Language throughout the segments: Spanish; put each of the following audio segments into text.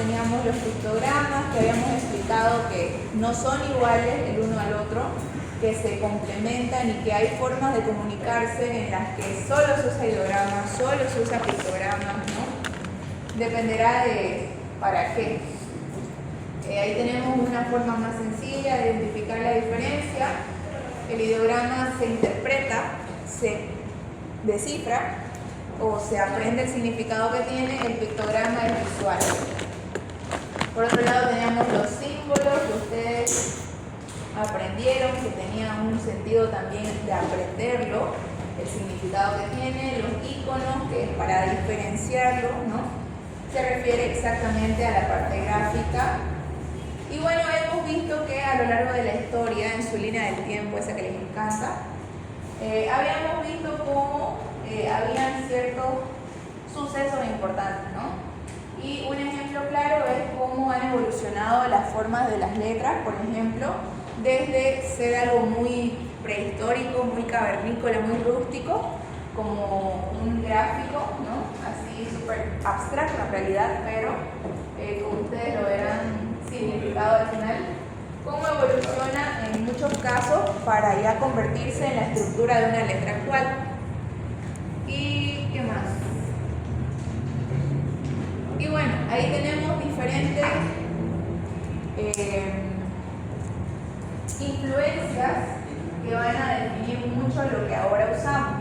teníamos los pictogramas que habíamos explicado que no son iguales el uno al otro, que se complementan y que hay formas de comunicarse en las que solo se usa ideogramas, solo se usa pictogramas, ¿no? Dependerá de para qué. Ahí tenemos una forma más sencilla de identificar la diferencia. El ideograma se interpreta, se descifra o se aprende el significado que tiene. El pictograma es visual. Por otro lado tenemos los símbolos que ustedes aprendieron, que tenían un sentido también de aprenderlo, el significado que tiene. Los iconos, que es para diferenciarlo, ¿no? Se refiere exactamente a la parte gráfica. Y bueno, hemos visto que a lo largo de la historia, en su línea del tiempo, esa que les encanta, habíamos visto cómo habían ciertos sucesos importantes, ¿no? Y un ejemplo claro es cómo han evolucionado las formas de las letras, por ejemplo, desde ser algo muy prehistórico, muy cavernícola, muy rústico, como un gráfico, ¿no? Así súper abstracto en realidad, pero como ustedes lo verán significado al final, cómo evoluciona en muchos casos para ya convertirse en la estructura de una letra actual. ¿Y qué más? Y bueno, ahí tenemos diferentes influencias que van a definir mucho lo que ahora usamos.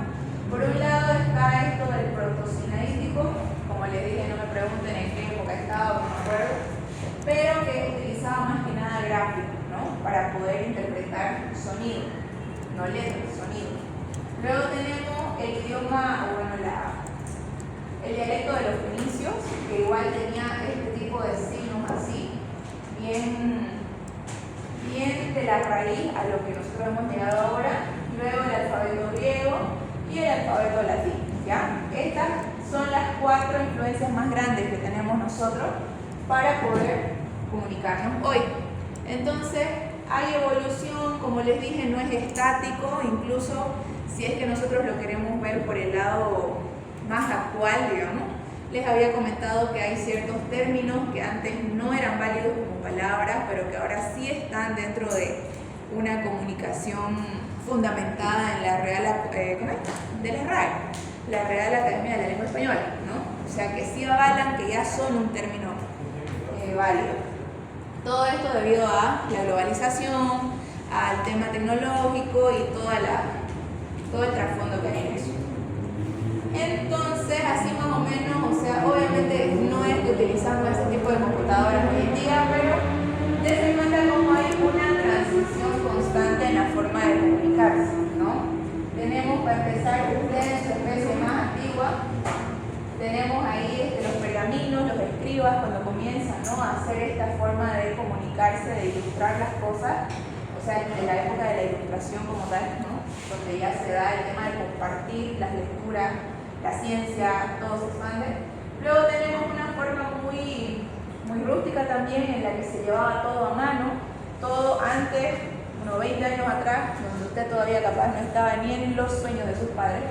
Por un lado está esto del protosinaítico, como les dije, no me pregunten en qué época estaba, no me acuerdo, pero que utilizaba más que nada gráficos, ¿no? Para poder interpretar sonido, no letras, sonido. Luego tenemos el idioma, el dialecto de los fenicios, que igual tenía este tipo de signos así, bien de la raíz a lo que nosotros hemos llegado ahora. Luego el alfabeto griego y el alfabeto latino, ¿ya? Estas son las 4 influencias más grandes que tenemos nosotros para poder comunicarnos hoy. Entonces, hay evolución, como les dije, no es estático, incluso si es que nosotros lo queremos ver por el lado más actual, digamos. Les había comentado que hay ciertos términos que antes no eran válidos como palabras, pero que ahora sí están dentro de una comunicación fundamentada en la Real, de la RAE, la Real Academia de la Lengua Española, ¿no? O sea que sí avalan que ya son un término válido. Todo esto debido a la globalización, al tema tecnológico y todo el trasfondo que hay en eso. Entonces, así más o menos, o sea, obviamente no es que utilizamos ese tipo de computadoras hoy en día, pero dense cuenta cómo hay una transición constante en la forma de comunicarse, ¿no? Tenemos, para empezar, ustedes, su especie más antigua, tenemos ahí los pergaminos, los escribas, cuando comienzan, ¿no?, a hacer esta forma de comunicarse, de ilustrar las cosas, o sea, en la época de la ilustración como tal, ¿no?, donde ya se da el tema de compartir las lecturas, la ciencia, todo se expande. Luego tenemos una forma muy rústica también, en la que se llevaba todo a mano, todo antes, unos 20 años atrás, donde usted todavía capaz no estaba ni en los sueños de sus padres.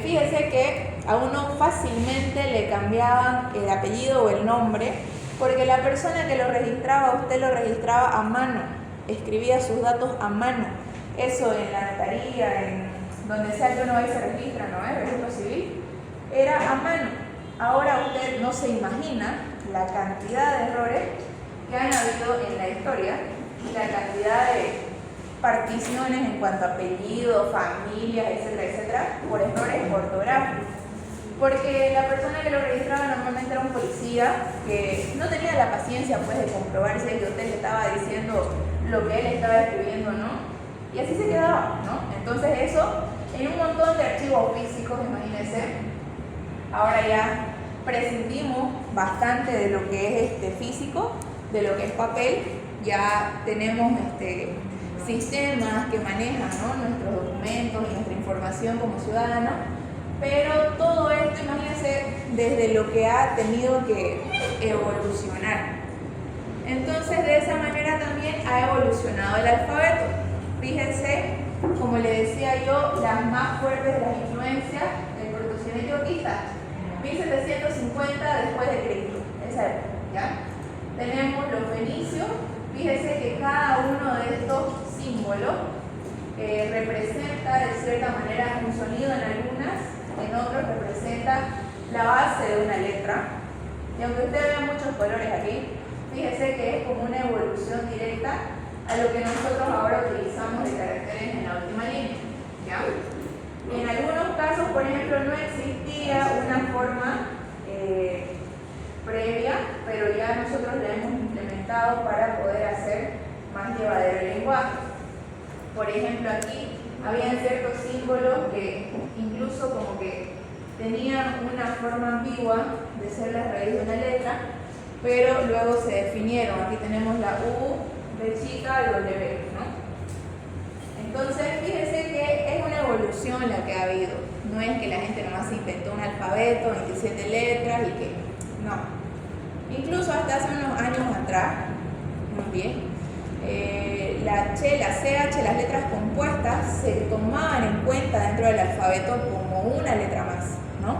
Fíjese que a uno fácilmente le cambiaban el apellido o el nombre, porque la persona que lo registraba, usted lo registraba a mano, escribía sus datos a mano. Eso en la notaría, en donde sea que uno va y se registra, ¿no? El registro civil, era a mano. Ahora usted no se imagina la cantidad de errores que han habido en la historia y la cantidad de particiones en cuanto a apellidos, familias, etcétera, etcétera, por errores ortográficos. Porque la persona que lo registraba normalmente era un policía que no tenía la paciencia, pues, de comprobar si el que usted le estaba diciendo lo que él estaba escribiendo, ¿no? Y así se quedaba, ¿no? Entonces eso, en un montón de archivos físicos, imagínense, ahora ya prescindimos bastante de lo que es físico, de lo que es papel, ya tenemos sistemas que manejan, ¿no?, nuestros documentos y nuestra información como ciudadanos, pero todo esto, imagínense, desde lo que ha tenido que evolucionar. Entonces, de esa manera también ha evolucionado el alfabeto. Fíjense, como les decía yo, las más fuertes de las influencias del protocieneto quizás 1750 después de Cristo, esa época, símbolo, representa de cierta manera un sonido en algunas, en otros representa la base de una letra. Y aunque usted vea muchos colores aquí, fíjese que es como una evolución directa a lo que nosotros ahora utilizamos de caracteres en la última línea, ¿ya? En algunos casos, por ejemplo, no existía una forma previa, pero ya nosotros la hemos implementado para poder hacer más llevadero el lenguaje. Por ejemplo, aquí habían ciertos símbolos que incluso como que tenían una forma ambigua de ser la raíz de una letra, pero luego se definieron. Aquí tenemos la U, B chica, W, ¿no? Entonces, fíjense que es una evolución la que ha habido. No es que la gente nomás se inventó un alfabeto, 27 letras y que... no. Incluso hasta hace unos años atrás, muy bien, la CH, la CH, las letras compuestas se tomaban en cuenta dentro del alfabeto como una letra más, ¿no?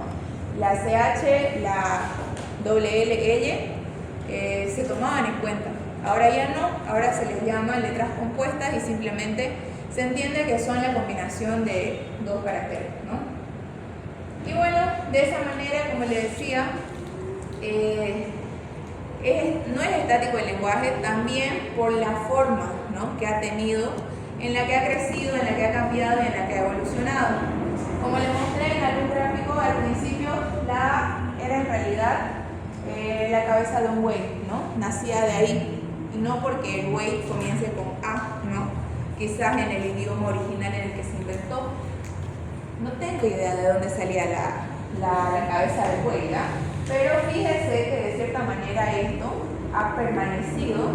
La CH, la WL, se tomaban en cuenta. Ahora ya no, ahora se les llama letras compuestas y simplemente se entiende que son la combinación de dos caracteres, ¿no? Y bueno, de esa manera, como les decía, no es estático el lenguaje, también por la forma, ¿no?, que ha tenido, en la que ha crecido, en la que ha cambiado y en la que ha evolucionado. Como les mostré en algún gráfico, al principio la A era en realidad la cabeza de un buey, ¿no? Nacía de ahí, y no porque el buey comience con A, ¿no? Quizás en el idioma original en el que se inventó. No tengo idea de dónde salía la cabeza del buey, ¿ya? Pero fíjense que de cierta manera esto ha permanecido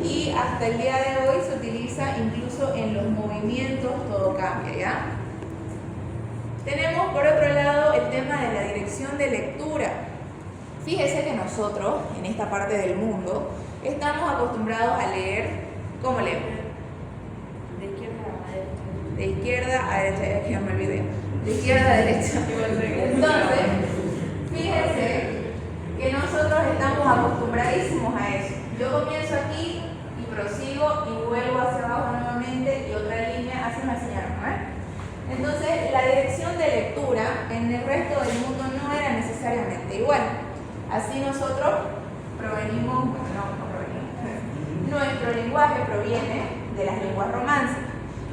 y hasta el día de hoy se utiliza incluso en los movimientos, todo cambia, ¿ya? Tenemos por otro lado el tema de la dirección de lectura. Fíjense que nosotros, en esta parte del mundo, estamos acostumbrados a leer, ¿cómo leemos? De izquierda a derecha. De izquierda a derecha, ya me olvidé. De izquierda a derecha. Entonces, fíjense que nosotros estamos acostumbradísimos a eso. Yo comienzo aquí y prosigo y vuelvo hacia abajo nuevamente y otra línea, así me enseñaron, ¿no? Entonces, la dirección de lectura en el resto del mundo no era necesariamente igual. Así nosotros provenimos, bueno, no provenimos. Nuestro lenguaje proviene de las lenguas romances.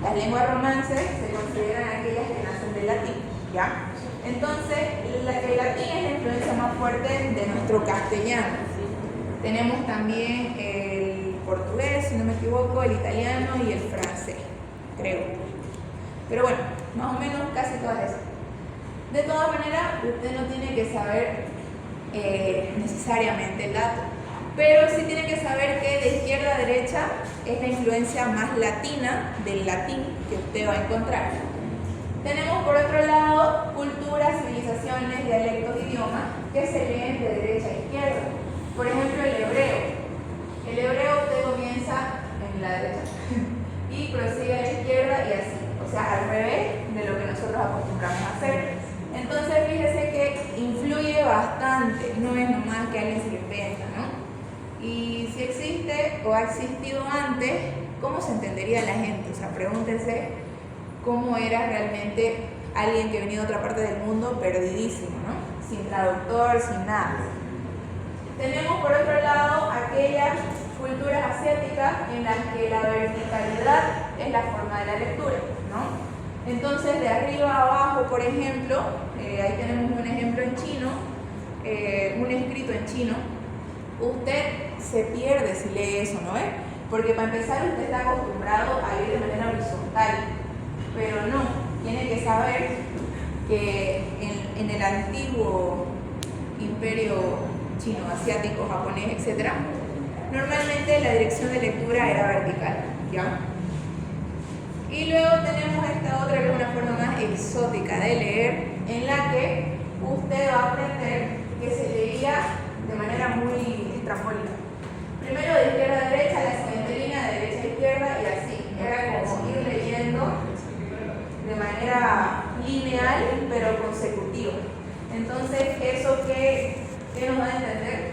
Las lenguas romances se consideran aquellas que nacen del latín, ¿ya? Entonces, el latín es la influencia más fuerte de nuestro castellano. Tenemos también el portugués, si no me equivoco, el italiano y el francés, creo. Pero bueno, más o menos casi todas esas. De todas maneras, usted no tiene que saber necesariamente el dato, pero sí tiene que saber que de izquierda a derecha es la influencia más latina del latín que usted va a encontrar. Tenemos por otro lado culturas, civilizaciones, dialectos, idiomas que se leen de derecha a izquierda. Por ejemplo, el hebreo. El hebreo usted comienza en la derecha y prosigue a la izquierda y así. O sea, al revés de lo que nosotros acostumbramos a hacer. Entonces, fíjese que influye bastante, no es nomás que alguien se lo inventa, ¿no? Y si existe o ha existido antes, ¿cómo se entendería la gente? O sea, pregúntense cómo era realmente alguien que venía de otra parte del mundo perdidísimo, ¿no? Sin traductor, sin nada. Tenemos por otro lado aquellas culturas asiáticas en las que la verticalidad es la forma de la lectura, ¿no? Entonces, de arriba a abajo, por ejemplo, ahí tenemos un ejemplo en chino, un escrito en chino. Usted se pierde si lee eso, ¿no? Porque para empezar usted está acostumbrado a ir de manera horizontal, pero no, tiene que saber que en el antiguo imperio chino, asiático, japonés, etc., normalmente la dirección de lectura era vertical, ¿ya? Y luego tenemos esta otra que es una forma más exótica de leer, en la que usted va a aprender que se leía de manera muy estrambólica. Primero de izquierda a derecha, la siguiente línea de derecha a izquierda y así. Era como ir leyendo de manera lineal pero consecutiva. Entonces, ¿eso qué nos da a entender?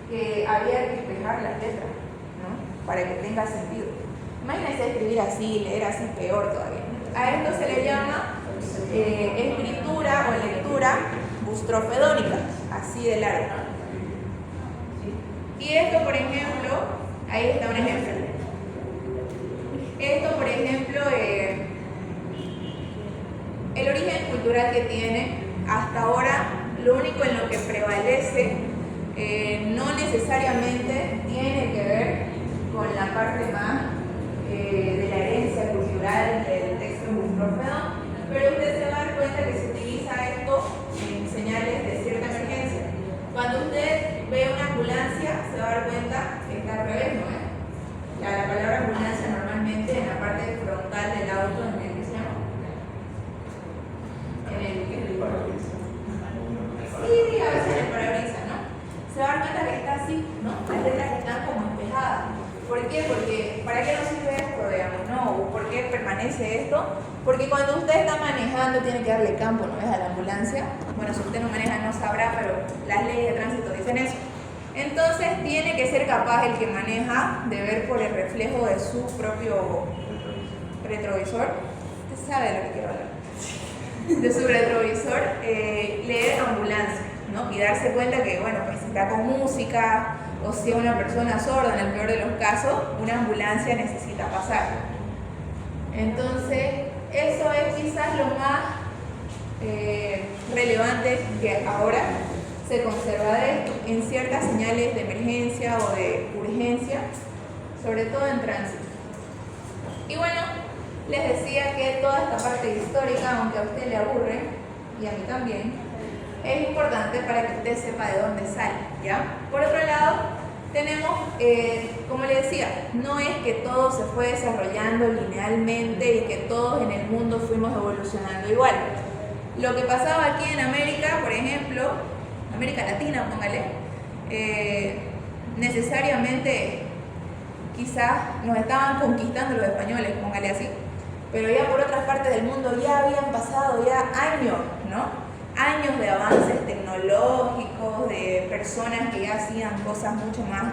Que había que despejar las letras, ¿no? Para que tenga sentido. Imagínense escribir así, leer así, peor todavía. A esto se le llama escritura o lectura bustrofedónica, así de largo. Y esto, por ejemplo, ahí está un ejemplo. Esto, por ejemplo, el origen cultural que tiene hasta ahora, lo único en lo que prevalece no necesariamente tiene que ver con la parte más de la herencia cultural del texto bustrofedón, pero usted se va a dar cuenta que se utiliza esto en señales de cierta emergencia. Cuando usted ve una ambulancia, se va a dar cuenta que está al revés, ¿no? La palabra ambulancia normalmente en la parte frontal del auto, en el que se llama, sí, a veces en el parabrisas, ¿no? Se va a dar cuenta que está así, ¿no? Las letras están como espejadas. ¿Por qué? Porque, ¿para qué nos sirve esto, digamos? ¿No? ¿Por qué permanece esto? Porque cuando usted está manejando tiene que darle campo, ¿no ves? A la ambulancia. Bueno, si usted no maneja no sabrá, pero las leyes de tránsito dicen eso. Entonces tiene que ser capaz el que maneja de ver por el reflejo de su propio retrovisor. Usted sabe de lo que quiero hablar. De su retrovisor, leer ambulancia, ¿no? Y darse cuenta que, bueno, pues si está con música o si es una persona sorda, en el peor de los casos, una ambulancia necesita pasar. Entonces, eso es quizás lo más relevante que ahora se conserva de esto en ciertas señales de emergencia o de urgencia, sobre todo en tránsito. Y bueno, les decía que toda esta parte histórica, aunque a usted le aburre, y a mí también, es importante para que usted sepa de dónde sale, ¿ya? Por otro lado, tenemos, como le decía, no es que todo se fue desarrollando linealmente y que todos en el mundo fuimos evolucionando igual. Lo que pasaba aquí en América, por ejemplo, América Latina, póngale, necesariamente quizás nos estaban conquistando los españoles, póngale así, pero ya por otras partes del mundo ya habían pasado ya años, ¿no? Años de avances tecnológicos, de personas que ya hacían cosas mucho más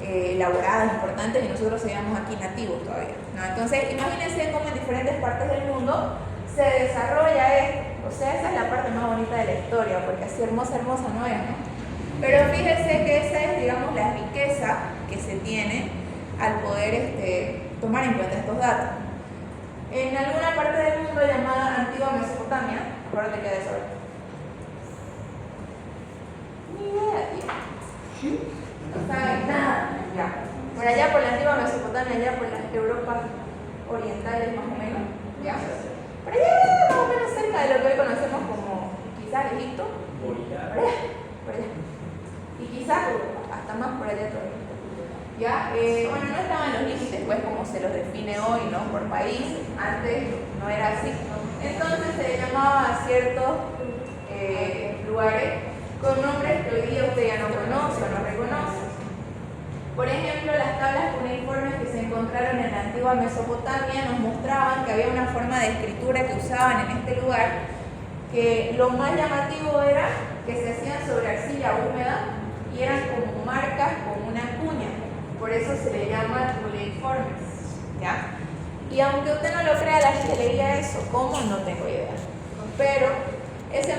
elaboradas, importantes, y nosotros seguíamos aquí nativos todavía, ¿no? Entonces, imagínense cómo en diferentes partes del mundo se desarrolla esto. O sea, esa es la parte más bonita de la historia, porque así hermosa, hermosa no es, ¿no? Pero fíjense que esa es, digamos, la riqueza que se tiene al poder tomar en cuenta estos datos. En alguna parte del mundo llamada Antigua Mesopotamia, acuérdate que de eso. Ni idea, tío. No saben nada. Ya. Por allá por la Antigua Mesopotamia, allá por las Europas orientales más o menos. ¿Ya? Por allá, más o menos cerca de lo que hoy conocemos como quizás Egipto. Por allá. Y quizás hasta más por allá todavía. ¿Ya? Bueno, no estaban los límites, pues, como se los define hoy, ¿no? Por país. Antes no era así. Entonces se llamaba a ciertos lugares con nombres que hoy día usted ya no conoce o no reconoce. Por ejemplo, las tablas cuneiformes que se encontraron en la antigua Mesopotamia nos mostraban que había una forma de escritura que usaban en este lugar, que lo más llamativo era que se hacían sobre arcilla húmeda y eran como marcas con una cuña. Por eso se le llama cuneiformes, ¿ya? Y aunque usted no lo crea, la gente leía eso. ¿Cómo? No tengo idea. Pero ese